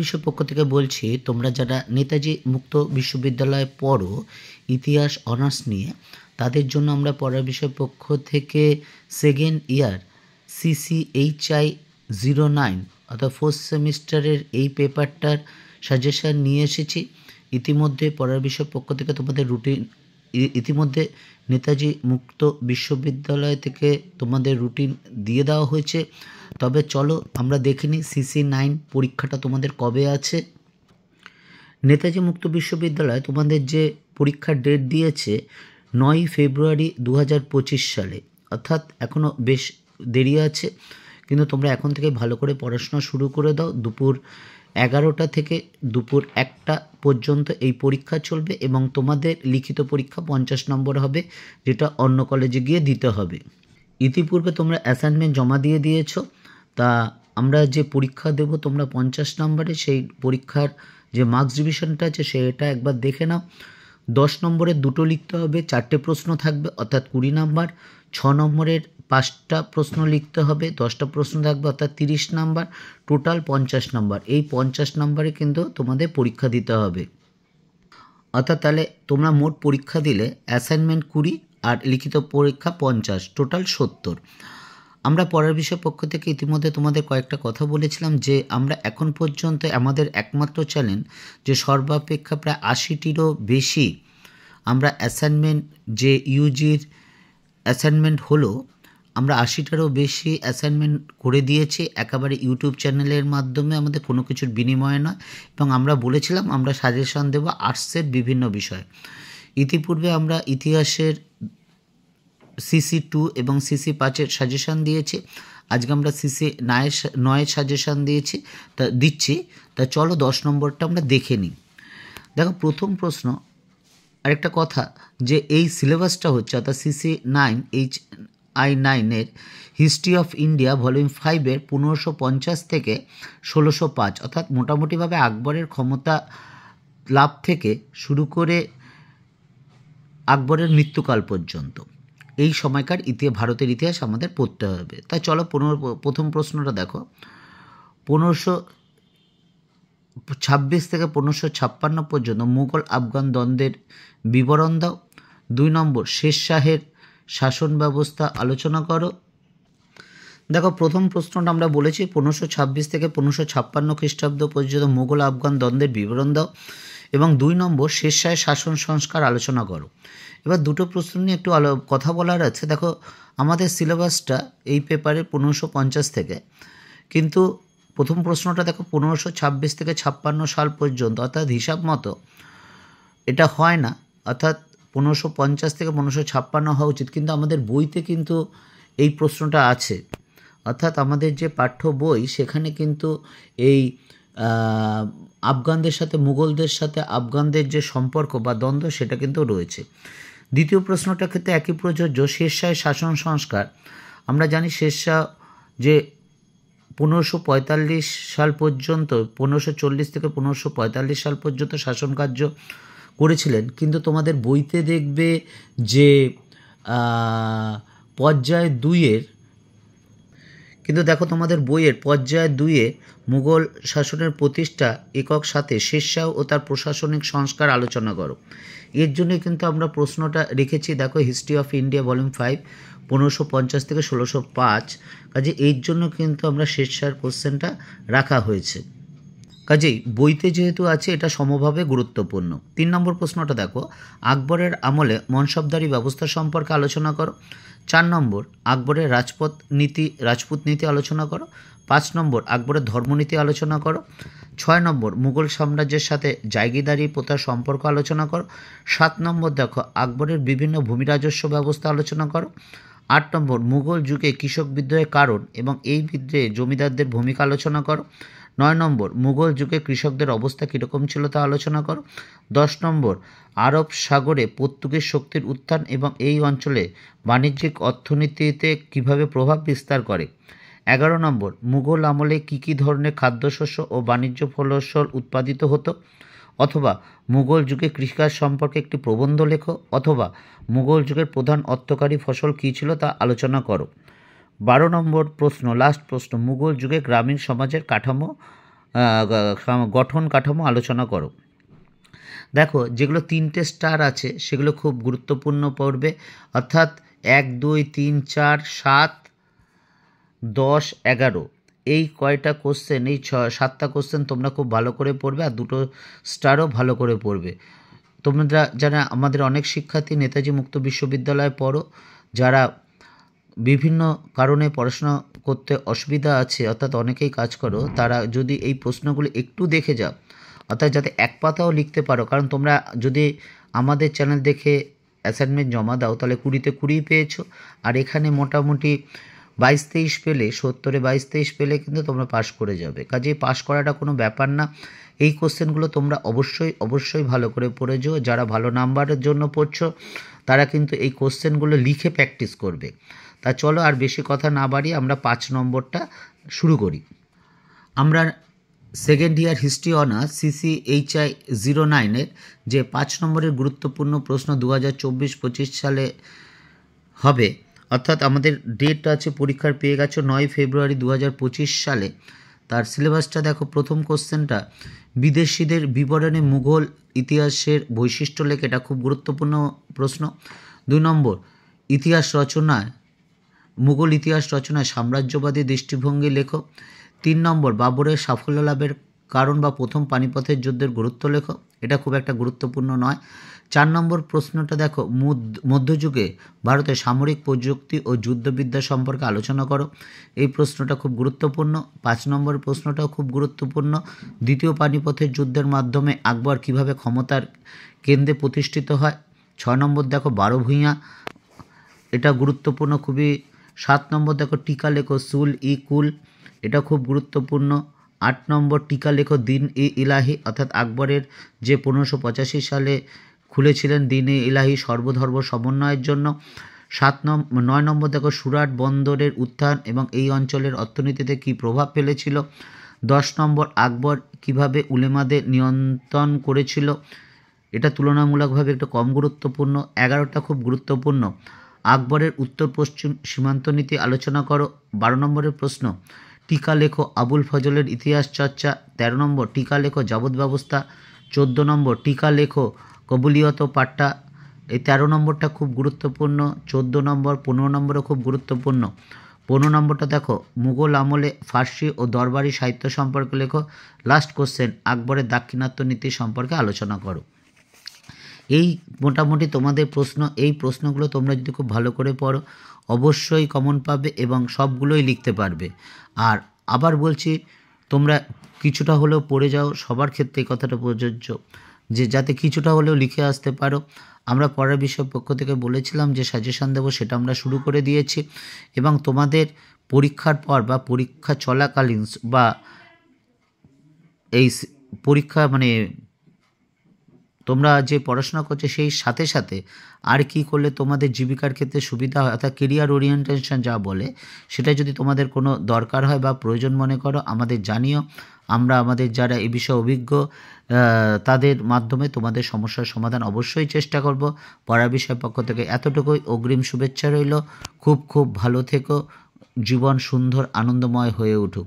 বিশ্বের পক্ষ থেকে বলছি, তোমরা যারা নেতাজি মুক্ত বিশ্ববিদ্যালয়ে পড়ো ইতিহাস অনার্স নিয়ে, তাদের জন্য আমরা পড়ার বিষয়ের পক্ষ থেকে সেকেন্ড ইয়ার CCHI 09 অর্থাৎ ফোর্থ সেমিস্টারের এই পেপারটার সাজেশান নিয়ে এসেছি। ইতিমধ্যে পড়ার বিষয়ের পক্ষ থেকে তোমাদের রুটিন ইতিমধ্যে নেতাজি মুক্ত বিশ্ববিদ্যালয় থেকে তোমাদের রুটিন দিয়ে দেওয়া হয়েছে। তবে চলো আমরা দেখে নিই CC9 পরীক্ষাটা তোমাদের কবে আছে। নেতাজি মুক্ত বিশ্ববিদ্যালয় তোমাদের যে পরীক্ষার ডেট দিয়েছে 9 ফেব্রুয়ারি 2025 সালে, অর্থাৎ এখনও বেশ দেরি আছে, কিন্তু তোমরা এখন থেকে ভালো করে পড়াশোনা শুরু করে দাও। দুপুর 11টা থেকে দুপুর 1টা পর্যন্ত এই পরীক্ষা চলবে এবং তোমাদের লিখিত পরীক্ষা 50 নম্বর হবে, যেটা অন্য কলেজে গিয়ে দিতে হবে। ইতিপূর্বে তোমরা অ্যাসাইনমেন্ট জমা দিয়ে দিয়েছো, তা আমরা যে পরীক্ষা দেব তোমরা 50 নম্বরে, সেই পরীক্ষার যে মার্কস ডিভিশনটা আছে সেটা একবার দেখে নাও। 10 নম্বরের দুটো লিখতে হবে, 4টে প্রশ্ন থাকবে অর্থাৎ 20 নম্বর। 6 নম্বরের 5টা প্রশ্ন লিখতে হবে, 10টা প্রশ্ন থাকবে অর্থাৎ 30 নম্বর, টোটাল 50 নম্বর। এই 50 নম্বরে কিন্তু তোমাদের পরীক্ষা দিতে হবে। অর্থাৎ তাহলে তোমরা মোট পরীক্ষা দিলে অ্যাসাইনমেন্ট 20 আর লিখিত পরীক্ষা 50, টোটাল 70। আমরা পড়ার বিষয় পক্ষ থেকে ইতিমধ্যে তোমাদের কয়েকটা কথা বলেছিলাম যে আমরা এখন পর্যন্ত আমাদের একমাত্র চ্যানেল যে সর্বাপেক্ষা প্রায় 80টিরও বেশি আমরা অ্যাসাইনমেন্ট, যে ইউজির অ্যাসাইনমেন্ট হলো, আমরা 80টারও বেশি অ্যাসাইনমেন্ট করে দিয়েছি একেবারে ইউটিউব চ্যানেলের মাধ্যমে, আমাদের কোনো কিছুর বিনিময়ে নয়। এবং আমরা বলেছিলাম আমরা সাজেশন দেব আর্টসের বিভিন্ন বিষয়। ইতিপূর্বে আমরা ইতিহাসের CC2 এবং CC5-এর সাজেশান দিয়েছি, আজকে আমরা CC9 সাজেশান দিচ্ছি। তা চলো 10 নম্বরটা আমরা দেখে নিই। দেখো প্রথম প্রশ্ন, আরেকটা কথা যে এই সিলেবাসটা হচ্ছে অর্থাৎ CC9 history of India volume 5-এর 1550 থেকে 1605, অর্থাৎ মোটামুটিভাবে আকবরের ক্ষমতা লাভ থেকে শুরু করে আকবরের মৃত্যুকাল পর্যন্ত এই সময়কার ভারতের ইতিহাস আমাদের পড়তে হবে। তাই চলো প্রথম প্রশ্নটা দেখো, 1526 থেকে 1556 পর্যন্ত মুঘল আফগান দ্বন্দ্বের বিবরণ দাও। 2 নম্বর, শের শাহের শাসন ব্যবস্থা আলোচনা করো। দেখো প্রথম প্রশ্নটা আমরা বলেছি 1526 থেকে 1556 খ্রিস্টাব্দ পর্যন্ত মুঘল আফগান দ্বন্দ্বের বিবরণ দাও এবং 2 নম্বর, শের শাহের শাসন সংস্কার আলোচনা করো। এবার দুটো প্রশ্ন নিয়ে একটু কথা বলার আছে। দেখো আমাদের সিলেবাসটা এই পেপারে 1550 থেকে, কিন্তু প্রথম প্রশ্নটা দেখো 1526 থেকে 56 সাল পর্যন্ত, অর্থাৎ হিসাব মতো এটা হয় না, অর্থাৎ 1550 থেকে 1556 হওয়া উচিত, কিন্তু আমাদের বইতে কিন্তু এই প্রশ্নটা আছে। অর্থাৎ আমাদের যে পাঠ্য বই সেখানে কিন্তু এই আফগানদের সাথে মুঘলদের সাথে আফগানদের যে সম্পর্ক বা দ্বন্দ্ব সেটা কিন্তু রয়েছে। দ্বিতীয় প্রশ্নটার ক্ষেত্রে একই প্রযোজ্য, শের শাহের শাসন সংস্কার। আমরা জানি শের শাহ যে 1545 সাল পর্যন্ত, 1540 থেকে 1545 সাল পর্যন্ত শাসন কার্য করেছিলেন, কিন্তু তোমাদের বইতে দেখবে যে পর্যায় 2-এর, কিন্তু দেখো তোমাদের বইয়ের পর্যায় 2-এ মুঘল শাসনের প্রতিষ্ঠা একক সাথে শের শাহ ও তার প্রশাসনিক সংস্কার আলোচনা করো। এর জন্যই কিন্তু আমরা প্রশ্নটা রেখেছি। দেখো হিস্ট্রি অফ ইন্ডিয়া ভলিউম 5 1550 থেকে 1605, কাজে এর জন্য কিন্তু আমরা শের শাহের কোশ্চেনটা রাখা হয়েছে। কাজেই বইতে যেহেতু আছে এটা সমভাবে গুরুত্বপূর্ণ। 3 নম্বর প্রশ্নটা দেখো, আকবরের আমলে মনসবদারি ব্যবস্থা সম্পর্কে আলোচনা করো। 4 নম্বর, আকবরের রাজপুত নীতি আলোচনা করো। 5 নম্বর, আকবরের ধর্মনীতি আলোচনা করো। 6 নম্বর, মুঘল সাম্রাজ্যের সাথে জায়গিদারি প্রথার সম্পর্ক আলোচনা করো। 7 নম্বর দেখো, আকবরের বিভিন্ন ভূমি রাজস্ব ব্যবস্থা আলোচনা করো। 8 নম্বর, মুঘল যুগে কৃষক বিদ্রোহের কারণ এবং এই বিদ্রোহে জমিদারদের ভূমিকা আলোচনা করো। 9 নম্বর, মুঘল যুগে কৃষকদের অবস্থা কীরকম ছিল তা আলোচনা করো। 10 নম্বর, আরব সাগরে পর্তুগিজ শক্তির উত্থান এবং এই অঞ্চলে বাণিজ্যিক অর্থনীতিতে কীভাবে প্রভাব বিস্তার করে। 11 নম্বর, মুঘল আমলে কী ধরনের খাদ্যশস্য ও বাণিজ্য ফসল উৎপাদিত হতো, অথবা মুঘল যুগে কৃষিকাজ সম্পর্কে একটি প্রবন্ধ লেখো, অথবা মুঘল যুগের প্রধান অর্থকারী ফসল কী ছিল তা আলোচনা করো। 12 নম্বর প্রশ্ন, লাস্ট প্রশ্ন, মুঘল যুগে গ্রামীণ সমাজের কাঠামো গঠন কাঠামো আলোচনা করো। দেখো যেগুলো 3টে স্টার আছে সেগুলো খুব গুরুত্বপূর্ণ পড়বে, অর্থাৎ 1, 2, 3, 4, 7, 10, 11 এই কয়টা কোশ্চেন, এই 7টা কোশ্চেন তোমরা খুব ভালো করে পড়বে, আর 2টো স্টারও ভালো করে পড়বে। তোমরা যারা আমাদের অনেক শিক্ষার্থী নেতাজি মুক্ত বিশ্ববিদ্যালয়ে পড়ো, যারা বিভিন্ন কারণে পড়াশোনা করতে অসুবিধা আছে, অর্থাৎ অনেকেই কাজ করো, তারা যদি এই প্রশ্নগুলো একটু দেখে যাও, অর্থাৎ যাতে এক পাতাও লিখতে পারো, কারণ তোমরা যদি আমাদের চ্যানেল দেখে অ্যাসাইনমেন্ট জমা দাও তাহলে 20তে 20 পেয়েছো, আর এখানে মোটামুটি 22-23 পেলে, 70-এ 22-23 পেলে কিন্তু তোমরা পাস করে যাবে। কাজেই পাস করাটা কোনো ব্যাপার না। এই কোশ্চেনগুলো তোমরা অবশ্যই ভালো করে পড়েছো। যারা ভালো নাম্বারের জন্য পড়ছো তারা কিন্তু এই কোশ্চেনগুলো লিখে প্র্যাকটিস করবে। তা চলো আর বেশি কথা না বাড়িয়ে আমরা 5 নম্বরটা শুরু করি। আমরা second year history honours CCHI 09-এর যে 5 নম্বরের গুরুত্বপূর্ণ প্রশ্ন 2024-25 সালে হবে, অর্থাৎ আমাদের ডেট আছে পরীক্ষার পেয়ে গেছো 9 ফেব্রুয়ারি 2025 সালে। তার সিলেবাসটা দেখো। প্রথম কোশ্চেনটা বিদেশিদের বিবরণে মুঘল ইতিহাসের বৈশিষ্ট্য লেখে, এটা খুব গুরুত্বপূর্ণ প্রশ্ন। 2 নম্বর ইতিহাস রচনায়, মুঘল ইতিহাস রচনায় সাম্রাজ্যবাদী দৃষ্টিভঙ্গি লেখো। 3 নম্বর বাবরের সাফল্য লাভের কারণ বা প্রথম পানিপথের যুদ্ধের গুরুত্ব লেখো, এটা খুব একটা গুরুত্বপূর্ণ নয়। 4 নম্বর প্রশ্নটা দেখো মধ্যযুগে ভারতের সামরিক প্রযুক্তি ও যুদ্ধবিদ্যা সম্পর্কে আলোচনা করো, এই প্রশ্নটা খুব গুরুত্বপূর্ণ। 5 নম্বর প্রশ্নটাও খুব গুরুত্বপূর্ণ, দ্বিতীয় পানিপথের যুদ্ধের মাধ্যমে আকবর কিভাবে ক্ষমতার কেন্দ্রে প্রতিষ্ঠিত হয়। 6 নম্বর দেখো 12 ভূঁইয়া, এটা গুরুত্বপূর্ণ খুবই। 7 নম্বর দেখো টিকা লেখো সুল-ই-কুল, এটা খুব গুরুত্বপূর্ণ। 8 নম্বর টিকা লেখো দিন-ই-ইলাহি, অর্থাৎ আকবরের যে 1585 সালে খুলেছিলেন দিন-ই-ইলাহি সর্বধর্ম সমন্বয়ের জন্য। 9 নম্বর দেখো সুরাট বন্দরের উত্থান এবং এই অঞ্চলের অর্থনীতিতে কী প্রভাব ফেলেছিল। 10 নম্বর আকবর কিভাবে উলেমাদের নিয়ন্ত্রণ করেছিল, এটা তুলনামূলকভাবে একটু কম গুরুত্বপূর্ণ। 11টা খুব গুরুত্বপূর্ণ, আকবরের উত্তর পশ্চিম সীমান্ত নীতি আলোচনা করো। 12 নম্বরের প্রশ্ন টিকা লেখো আবুল ফজলের ইতিহাস চর্চা। 13 নম্বর টিকা লেখো জবত ব্যবস্থা। 14 নম্বর টিকা লেখো কবুলিয়ত পাট্টা, এই 13 নম্বরটা খুব গুরুত্বপূর্ণ। 14 নম্বর, 15 নম্বরও খুব গুরুত্বপূর্ণ। 15 নম্বরটা দেখো মুঘল আমলে ফার্সি ও দরবারি সাহিত্য সম্পর্কে লেখো। লাস্ট কোশ্চেন আকবরের দাক্ষিণাত্য নীতি সম্পর্কে আলোচনা করো। এই মোটামুটি তোমাদের প্রশ্ন। এই প্রশ্নগুলো তোমরা যদি খুব ভালো করে পড়ো অবশ্যই কমন পাবে এবং সবগুলোই লিখতে পারবে। আর আবার বলছি, তোমরা কিছুটা হলেও পড়ে যাও, সবার ক্ষেত্রে এই কথাটা প্রযোজ্য, যে যাতে কিছুটা হলেও লিখে আসতে পারো। আমরা পড়ার বিষয় পক্ষ থেকে বলেছিলাম যে সাজেশন দেবো, সেটা আমরা শুরু করে দিয়েছি। এবং তোমাদের পরীক্ষার পর বা পরীক্ষা চলাকালীন বা এই পরীক্ষা মানে তোমরা যে পড়াশোনা করছো সেই সাথে সাথে আর কি করলে তোমাদের জীবিকার ক্ষেত্রে সুবিধা হয়, অর্থাৎ কেরিয়ার ওরিয়েন্টেশন যা বলে, সেটা যদি তোমাদের কোনো দরকার হয় বা প্রয়োজন মনে করো আমাদের জানিও। আমরা আমাদের যারা এ বিষয়ে অভিজ্ঞ তাদের মাধ্যমে তোমাদের সমস্যার সমাধান অবশ্যই চেষ্টা করব। পড়ার বিষয় পক্ষ থেকে এতটুকুই, অগ্রিম শুভেচ্ছা রইল। খুব ভালো থেকো, জীবন সুন্দর আনন্দময় হয়ে উঠুক।